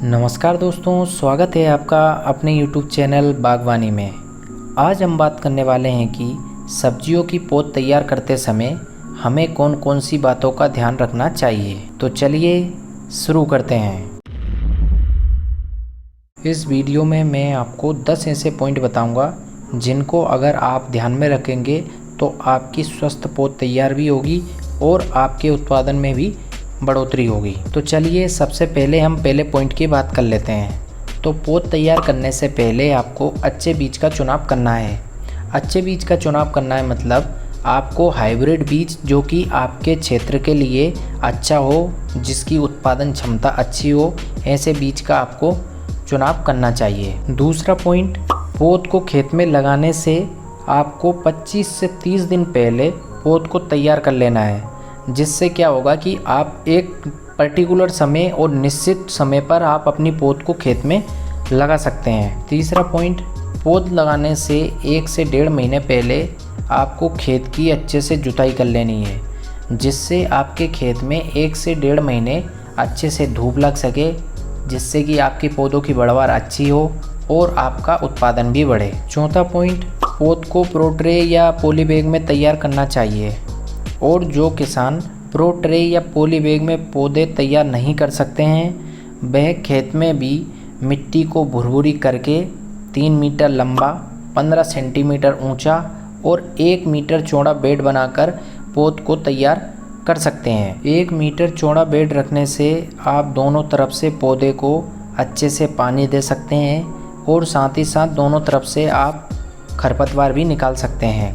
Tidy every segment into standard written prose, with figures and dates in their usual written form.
नमस्कार दोस्तों, स्वागत है आपका अपने YouTube चैनल बागवानी में। आज हम बात करने वाले हैं कि सब्जियों की पौध तैयार करते समय हमें कौन कौन सी बातों का ध्यान रखना चाहिए। तो चलिए शुरू करते हैं। इस वीडियो में मैं आपको 10 ऐसे पॉइंट बताऊंगा जिनको अगर आप ध्यान में रखेंगे तो आपकी स्वस्थ पौध तैयार भी होगी और आपके उत्पादन में भी बढ़ोतरी होगी। तो चलिए सबसे पहले हम पहले पॉइंट की बात कर लेते हैं। तो पौध तैयार करने से पहले आपको अच्छे बीज का चुनाव करना है। अच्छे बीज का चुनाव करना है मतलब आपको हाइब्रिड बीज जो कि आपके क्षेत्र के लिए अच्छा हो, जिसकी उत्पादन क्षमता अच्छी हो, ऐसे बीज का आपको चुनाव करना चाहिए। दूसरा पॉइंट, पौध को खेत में लगाने से आपको 25 से 30 दिन पहले पौध को तैयार कर लेना है, जिससे क्या होगा कि आप एक पर्टिकुलर समय और निश्चित समय पर आप अपनी पौध को खेत में लगा सकते हैं। तीसरा पॉइंट, पौध लगाने से 1 से 1.5 महीने पहले आपको खेत की अच्छे से जुताई कर लेनी है, जिससे आपके खेत में 1 से 1.5 महीने अच्छे से धूप लग सके, जिससे कि आपके पौधों की पैदावार अच्छी हो और आपका उत्पादन भी बढ़े। चौथा पॉइंट, पौध को प्रो ट्रे या पॉली बैग में तैयार करना चाहिए। और जो किसान प्रो ट्रे या पॉली बैग में पौधे तैयार नहीं कर सकते हैं, वह खेत में भी मिट्टी को भुरभुरी करके 3 मीटर लंबा, 15 सेंटीमीटर ऊंचा और 1 मीटर चौड़ा बेड बनाकर पौध को तैयार कर सकते हैं। 1 मीटर चौड़ा बेड रखने से आप दोनों तरफ से पौधे को अच्छे से पानी दे सकते हैं और साथ ही साथ दोनों तरफ से आप खरपतवार भी निकाल सकते हैं।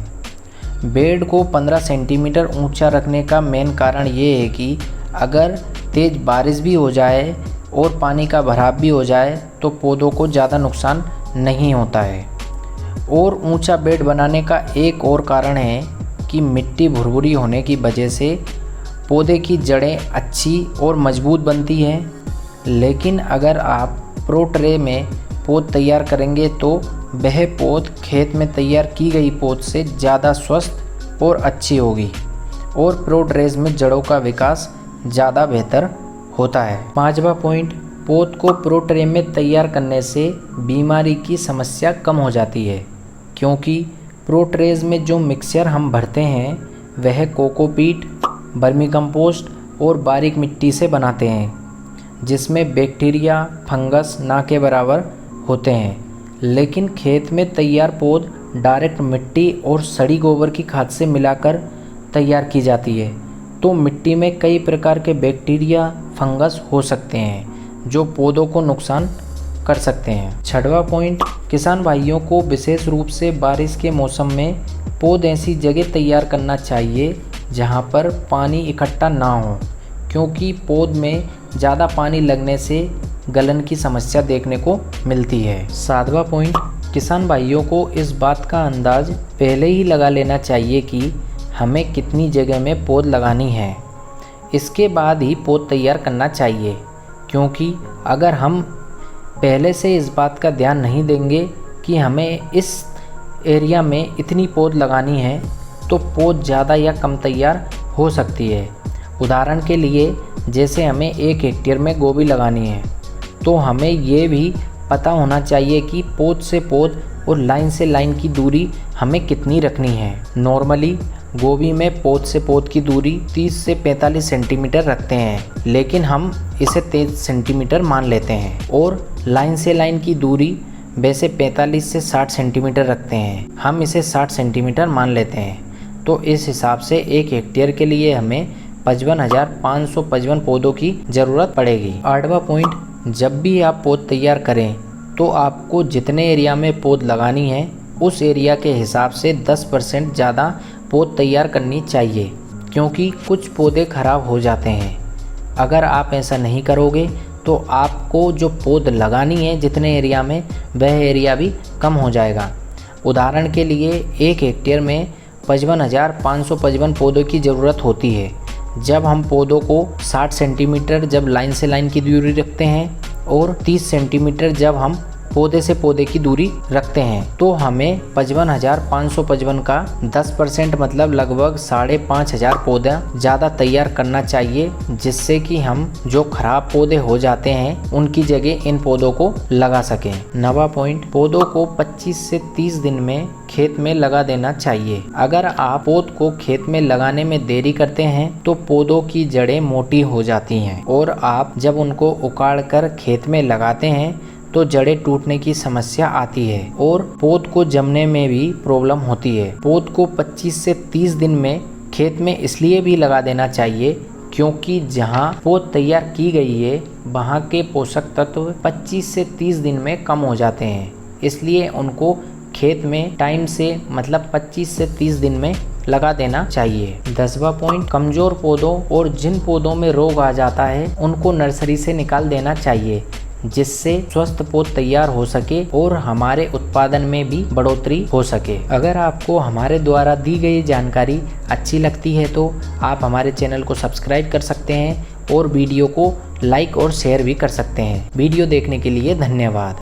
बेड को 15 सेंटीमीटर ऊंचा रखने का मेन कारण ये है कि अगर तेज़ बारिश भी हो जाए और पानी का भराव भी हो जाए तो पौधों को ज़्यादा नुकसान नहीं होता है। और ऊंचा बेड बनाने का एक और कारण है कि मिट्टी भुरभुरी होने की वजह से पौधे की जड़ें अच्छी और मजबूत बनती हैं। लेकिन अगर आप प्रो ट्रे में पौध तैयार करेंगे तो वह पौध खेत में तैयार की गई पौध से ज़्यादा स्वस्थ और अच्छी होगी और प्रो ट्रेज में जड़ों का विकास ज़्यादा बेहतर होता है। 5वां पॉइंट, पौध को प्रो ट्रे में तैयार करने से बीमारी की समस्या कम हो जाती है, क्योंकि प्रो ट्रेज में जो मिक्सचर हम भरते हैं वह कोकोपीट, वर्मी कंपोस्ट और बारीक मिट्टी से बनाते हैं, जिसमें बैक्टीरिया फंगस ना के बराबर होते हैं। लेकिन खेत में तैयार पौध डायरेक्ट मिट्टी और सड़ी गोबर की खाद से मिलाकर तैयार की जाती है, तो मिट्टी में कई प्रकार के बैक्टीरिया फंगस हो सकते हैं जो पौधों को नुकसान कर सकते हैं। 6वां पॉइंट, किसान भाइयों को विशेष रूप से बारिश के मौसम में पौध ऐसी जगह तैयार करना चाहिए जहां पर पानी इकट्ठा ना हो, क्योंकि पौध में ज़्यादा पानी लगने से गलन की समस्या देखने को मिलती है। 7वां पॉइंट, किसान भाइयों को इस बात का अंदाज पहले ही लगा लेना चाहिए कि हमें कितनी जगह में पौध लगानी है, इसके बाद ही पौध तैयार करना चाहिए। क्योंकि अगर हम पहले से इस बात का ध्यान नहीं देंगे कि हमें इस एरिया में इतनी पौध लगानी है तो पौध ज़्यादा या कम तैयार हो सकती है। उदाहरण के लिए जैसे हमें 1 हेक्टेयर में गोभी लगानी है तो हमें ये भी पता होना चाहिए कि पौध से पौध और लाइन से लाइन की दूरी हमें कितनी रखनी है। नॉर्मली गोभी में पौध से पौध की दूरी 30 से 45 सेंटीमीटर रखते हैं, लेकिन हम इसे 23 सेंटीमीटर मान लेते हैं। और लाइन से लाइन की दूरी वैसे 45 से 60 सेंटीमीटर रखते हैं, हम इसे 60 सेंटीमीटर मान लेते हैं। तो इस हिसाब से 1 हेक्टेयर के लिए हमें 55,555 पौधों की ज़रूरत पड़ेगी। 8वां पॉइंट, जब भी आप पौध तैयार करें तो आपको जितने एरिया में पौध लगानी है उस एरिया के हिसाब से 10% ज़्यादा पौध तैयार करनी चाहिए, क्योंकि कुछ पौधे ख़राब हो जाते हैं। अगर आप ऐसा नहीं करोगे तो आपको जो पौध लगानी है जितने एरिया में, वह एरिया भी कम हो जाएगा। उदाहरण के लिए 1 हेक्टेयर में 55,555 पौधों की ज़रूरत होती है। जब हम पौधों को 60 सेंटीमीटर जब लाइन से लाइन की दूरी रखते हैं और 30 सेंटीमीटर जब हम पौधे से पौधे की दूरी रखते हैं तो हमें 55,555 का 10% मतलब लगभग 5,500 पौधा ज़्यादा तैयार करना चाहिए, जिससे कि हम जो खराब पौधे हो जाते हैं उनकी जगह इन पौधों को लगा सकें। 9वां पॉइंट, पौधों को 25 से 30 दिन में खेत में लगा देना चाहिए। अगर आप पौध को खेत में लगाने में देरी करते हैं तो पौधों की जड़ें मोटी हो जाती हैं और आप जब उनको उखाड़ कर खेत में लगाते हैं तो जड़ें टूटने की समस्या आती है और पौध को जमने में भी प्रॉब्लम होती है। पौध को 25 से 30 दिन में खेत में इसलिए भी लगा देना चाहिए क्योंकि जहां पौध तैयार की गई है वहां के पोषक तत्व 25 से 30 दिन में कम हो जाते हैं, इसलिए उनको खेत में टाइम से मतलब 25 से 30 दिन में लगा देना चाहिए। 10वां पॉइंट, कमजोर पौधों और जिन पौधों में रोग आ जाता है उनको नर्सरी से निकाल देना चाहिए, जिससे स्वस्थ पौध तैयार हो सके और हमारे उत्पादन में भी बढ़ोतरी हो सके। अगर आपको हमारे द्वारा दी गई जानकारी अच्छी लगती है तो आप हमारे चैनल को सब्सक्राइब कर सकते हैं और वीडियो को लाइक और शेयर भी कर सकते हैं। वीडियो देखने के लिए धन्यवाद।